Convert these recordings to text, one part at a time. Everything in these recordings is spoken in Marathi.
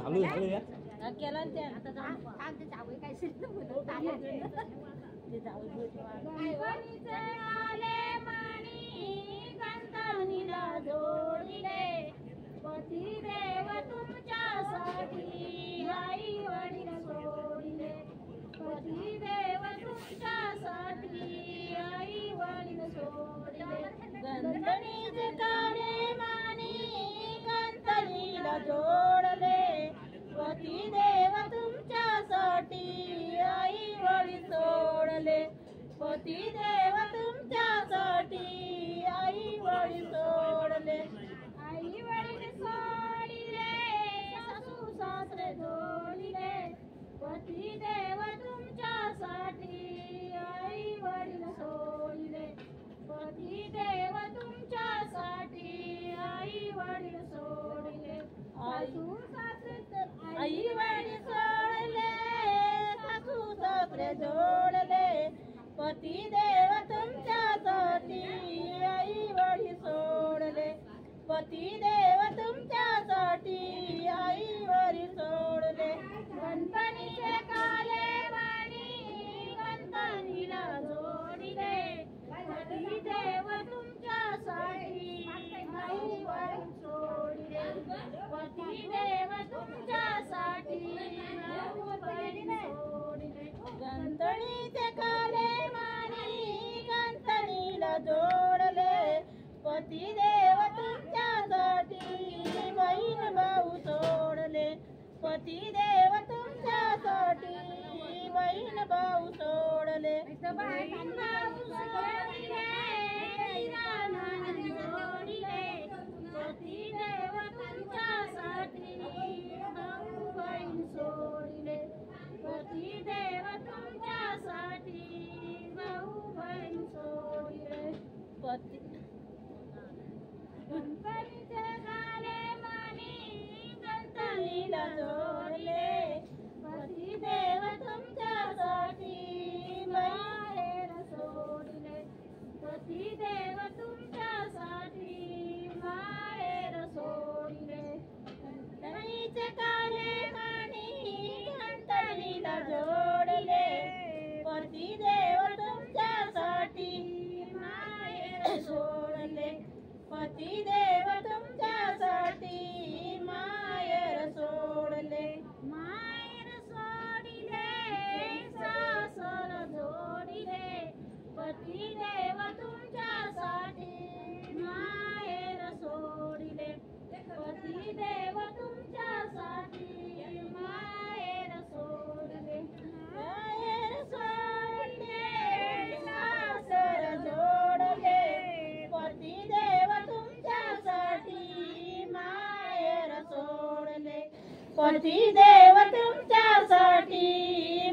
चालू झालं या केला ना त्या आता जाऊन ते जावई काय शिल्लक होतं ते जावई गणपतीचे आले माणी गणपतीला जोडले पती देव तुमच्यासाठी आई वडील सोडले पती देव तुमच्यासाठी आई वडील सोडले गणपतीचे काळे माणी गणपतीला जोडले पती देव तुमच्यासाठी आई वडील सोडले पती देव तुमच्यासाठी आई वडील सोडले आई वडील सोडले सासू सासरे जोडले पती देव तुमच्यासाठी आई वडील सोडले पती देव तुमच्यासाठी आई वडील सोडले सासू सासरे आई वडील सोडले सासू सासरे जोडले पती देव तुमच्यासाठी आई वडील सोडले पती देव तुमच्यासाठी आई वडील सोडले गणपतीचे काले वाणी गणपतीला जोडले पती देव तुमच्यासाठी आई वडील सोडले पती देव तुमच्यासाठी गणपतीचे काले माणी गणपतीला जोडले पती देव तुमच्यासाठी बहीण भाऊ सोडले पती देव तुमच्यासाठी बहीण भाऊ सोडले बहीण भाऊ सोडले जोडले पती देव तुमच्यासाठी भाऊ बहीण सोडले पती देव तुमच्यासाठी भाऊ बहीण सोडले पती गणपतीचे काले माणी गणपतीला जोडले पती देव तुमच्यासाठी माहेर सोडले पती देव तुमच्यासाठी माहेर सोडले गणपतीचे काले माणी गणपतीला जोडले पती देव तुमच्यासाठी माहेर सोडले पती देव तुमच्यासाठी माहेर सोडले माहेर सोडले सासर जोडले पती देव तुमच्यासाठी माहेर सोडले पती देव तुमच्यासाठी माहेर सोडले माहेर सोडले सासर जोडले पती देव तुमच्यासाठी माहेर सोडले पती देव तुमच्यासाठी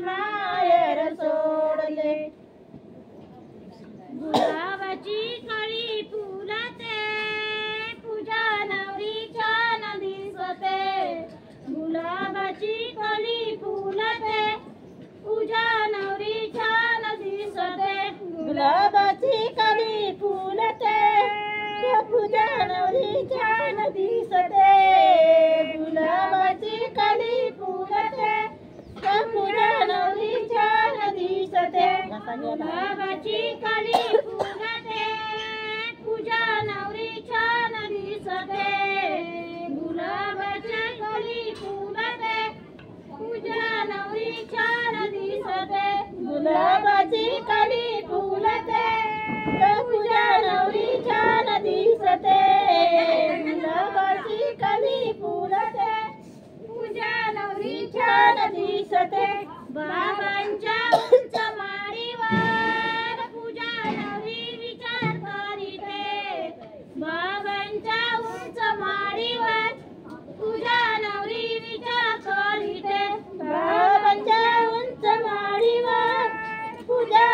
माहेर सोडले गुलाबाची कळी फुलते पूजा नवरीच्या दिसते गुलाबाची कळी फुलते पूजा नवरीच्या दिसते गुलाबाची कळी फुलते पूजा नवरीच्या दिसते गुलाबाची कळी फुलते पूजा नवरीच्या दिसते गुलाबाची कळी फुलते पूजा नवरीच्या दिसते गुलाबाची कळी फुलते पूजा नवरीच्या दिसते गुलाबाची कळी फुलते पूजा नवरीच्या दिसते गुलाबाची कळी फुलते पूजा नवरीच्या दिसते बाबांच्या उंच माडीवर पूजा नवरी विचार करीते बाबांच्या उंच माडीवर पूजा नवरी विचार करीते बाबांच्या उंच माडीवर पूजा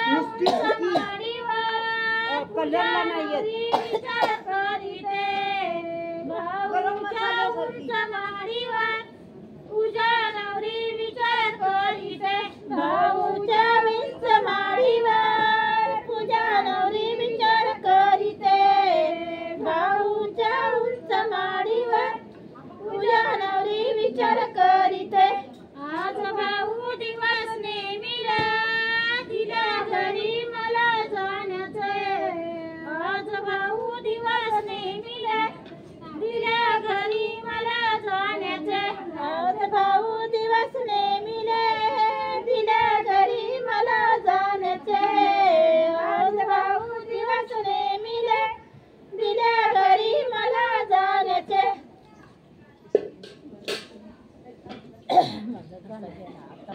उंच माडीवर पूजा नवरी विचार करीते भाऊच्या उंच माडीवर पूजा नवरी विचार करीते भाऊच्या उंच माडीवर पूजा नवरी विचार करीते भाऊच्या उंच माडीवर पूजा नवरी विचार करीते आज भाऊ दिवस नेमिला तिला घरी मला जाण्याचे आज भाऊ दिवस नेमिला तिला घरी मला जाण्याचे आज भाऊ दिवस नेमिले तिला घरी मला जाण्याचे आज भाऊ दिवस नेमिले तिला घरी मला जाण्याचे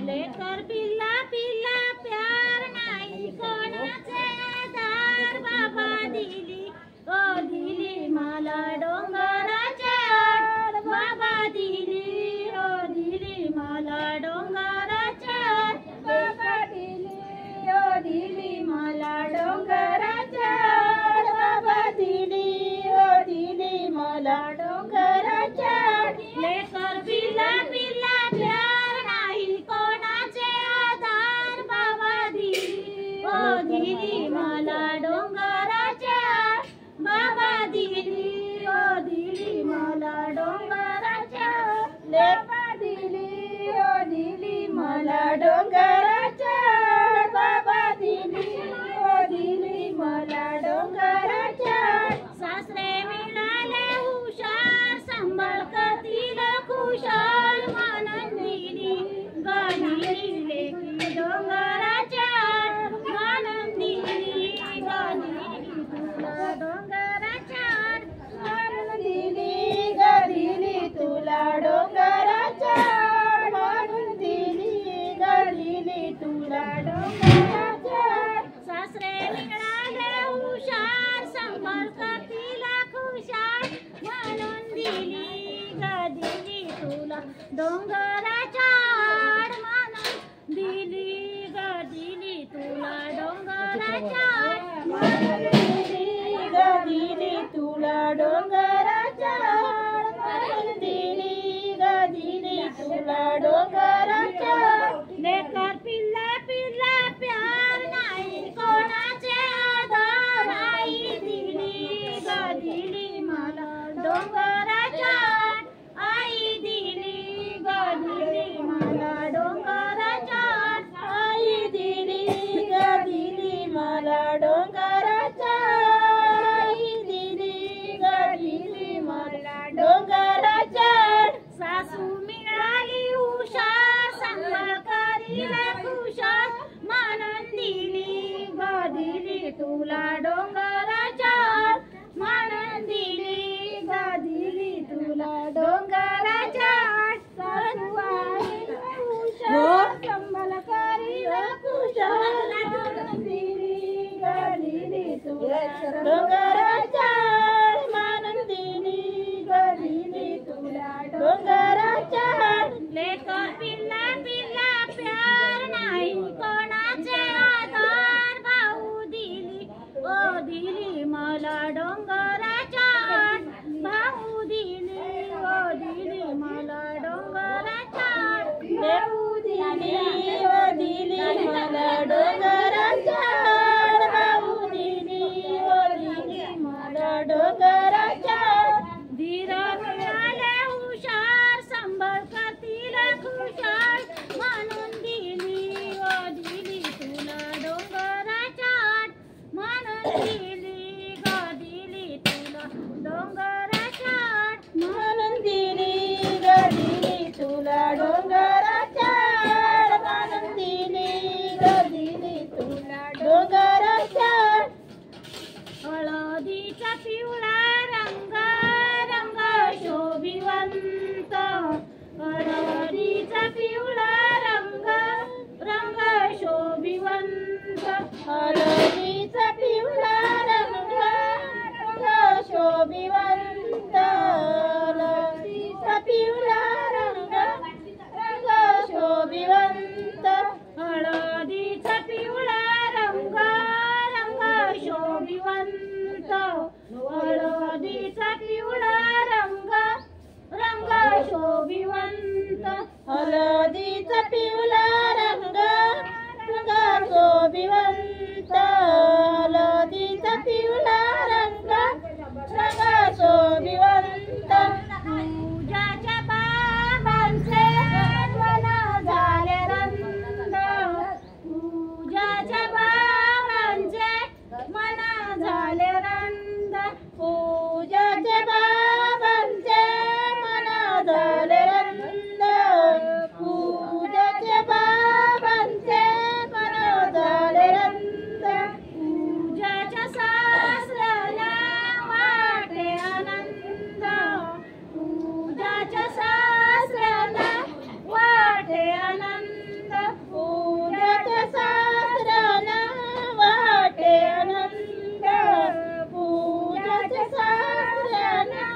लेकर पिल्ला पिल्ला प्यार नाही कोणाचे दार बाबा दिली ओ दिली मला डोंगराचे आड बाबा दिली ओ दिली मला डोंगराचे आड बाबा दिली ओ दिली मला डोंगराचे आड बाबा दिली ओ दिली मला डोंगराचे आड लेकर पिल्ला पिल्ला प्यार नाही कोणाचे आधार बाबा दिली ओ दिली मला डोंगराचे आड बाबा दिली ओ दिली मला डोंगराचे आड बाबा दिली ओ दिली मला डोंगराचे आड बाबा दिली ओ दिली मला डोंगराचे आड सासरे मिळाले हुशार सांभाळ करतील खुशाल मानून दिली गाणी लेकी डोंगराच्या आड मानून दिली गाणी तुला डोंगराच्या आड मानून दिली दिली तुला डोंगराच्या आड मानून दिली दिली तुला डोंगराच्या आड सासरे मिळाले हुशार सांभाळ करतील खुशाल मानून दिली दिली तुला डोंगराच्या आड मानून दिली दिली तुला डोंगराच्या आड मानून दिली दिली तुला डोंगराच्या आड मानून दिली दिली तुला डोंगराच्या आड लेकर पिल्ला पिल्ला प्यार नाही कोणाचे आधार आई दिली दिली मला डोंगराच्या आड आई दिली दिली मला डोंगराच्या आड आई दिली दिली मला डोंगराच्या आई दिली दिली मला डोंगराच्या आड सासू मिळाली हुशार सांभाळ करील खुशाल मानून दिली दिली तुला डोंगराच्या आड मानून दिली दिली तुला डोंगराच्या आड सासू आई हुशार सांभाळ करील खुशाल मानून दिली दिली तुला डोंगराच्या आड मानून दिली दिली तुला डोंगराच्या आड लेकर पिल्ला पिल्ला प्यार नाही कोणाचे आधार भाऊ दिली ओ दिली मला डोंगराच्या आड भाऊ दिली ओ दिली मला डोंगराच्या आड भाऊ दिली ओ दिली मला डोंगराच्या आड भाऊ दिली ओ दिली मला डोंगराच्या आड धीर मिळाले हुशार सांभाळ करतील खुशाल मानून दिली ओ दिली तुला डोंगराच्या आड मानून दिली दिली तुला डोंगराच्या आड मानून दिली दिली तुला डोंगराच्या आड मानून दिली दिली तुला डोंगराच्या आड हळदीचा पिवळा रंग रंग शोभिवंत हळदीचा पिवळा रंग रंग शोभिवंत हळदीचा पिवळा रंग रंग शोभिवंत हळदीचा पिवळा रंग रंग शोभिवंत हळदीचा पिवळा रंग शोभिवंत हळदीचा पिवळा रंग रंग शोभिवंत पूजाच्या बाबांचे मन झाले रंग पूजाच्या बाबांचे मन झाले रंग पूजाच्या बाबांचे मन झाले रंग पूजाच्या बाबांचे मन झाले रंग पूजाच्या सासऱ्याला वाटे आनंद पूजाच्या सासऱ्याला वाटे आनंद पूजाच्या सासऱ्याला वाटे आनंद पूजाच्या सासऱ्याला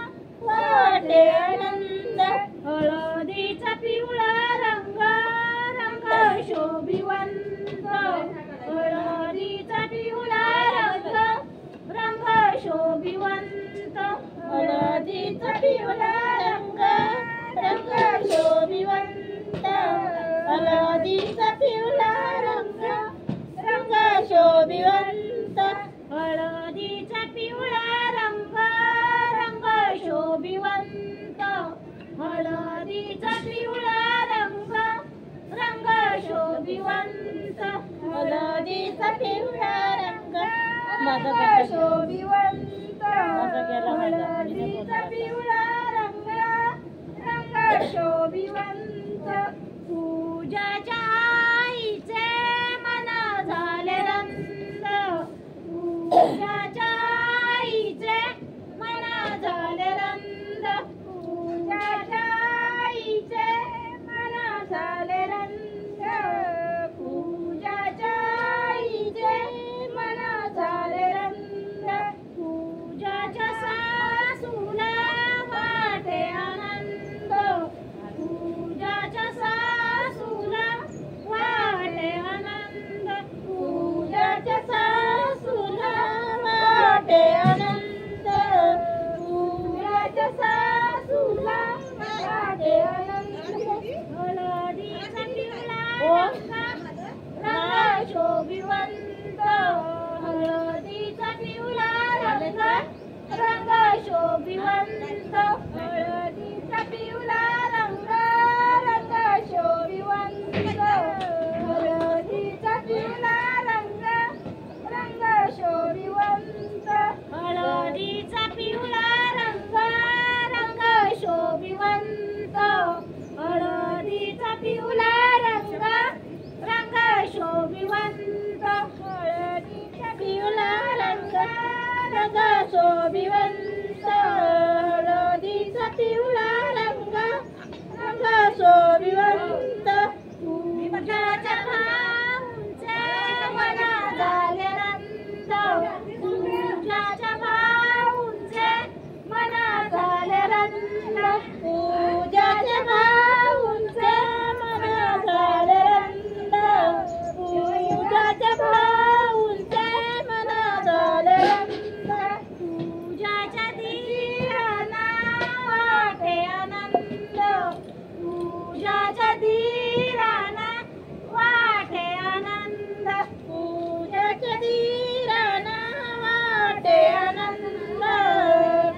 वाटे आनंद हळदीचा पिवळा रंग रंग शोभिवंत हळदीचा पिवळा रंग रंग शोभिवंत हळदीचा पिवळा रंग रंग शोभिवंत हळदीचा पिवळा रंग रंग शोभिवंत हळदीचा पिवळा रंग रंग शोभिवंत हळदीचा पिवळा रंग रंग शोभिवंत हळदीचा पिवळा रंग शोभिवंत हळदीचा पिवळा रंग रंग शोभिवंत पूजाच्या आईचे मन झाले रंग पूजाच्या आईचे मन झाले रंग पूजाच्या आईचे मन झाले रंग पूजाच्या आईचे मन झाले रंग पूजाच्या सासूला वाटे आनंद पूजाच्या सासूला वाटे आनंद पूजाच्या सासूला वाटे आनंद पूजाच्या सासूला वाटे आनंद हळदीचा पिवळा रंग शोभिवंत हळदीचा पिवळा रंग रंग शोभिवंत हळदीचा पिवळा रंग रंग शोभिवंत हळदीचा पिवळा रंग रंग शोभिवंत हळदीचा पिवळा रंग रंग शोभिवंत हळदीचा पिवळा रंग रंग शोभिवंत हळदीचा पिवळा रंग रंग शोभिवंत हळदीचा पिवळा रंग रंग शोभिवंत पूजाच्या भाऊंचे मन झाले रंग पूजाच्या भाऊंचे मन झाले रंग पूजाच्या भाऊंचे मन झाले रंग पूजाच्या भाऊंचे मन झाले रंग पूजाच्या धीराना वाटे आनंद पूजाच्या धीराना वाटे आनंद पूजाच्या धीराना वाटे आनंद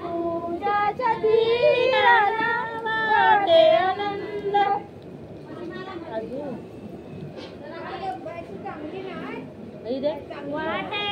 पूजाच्या धीराना वाटे आनंद वाटे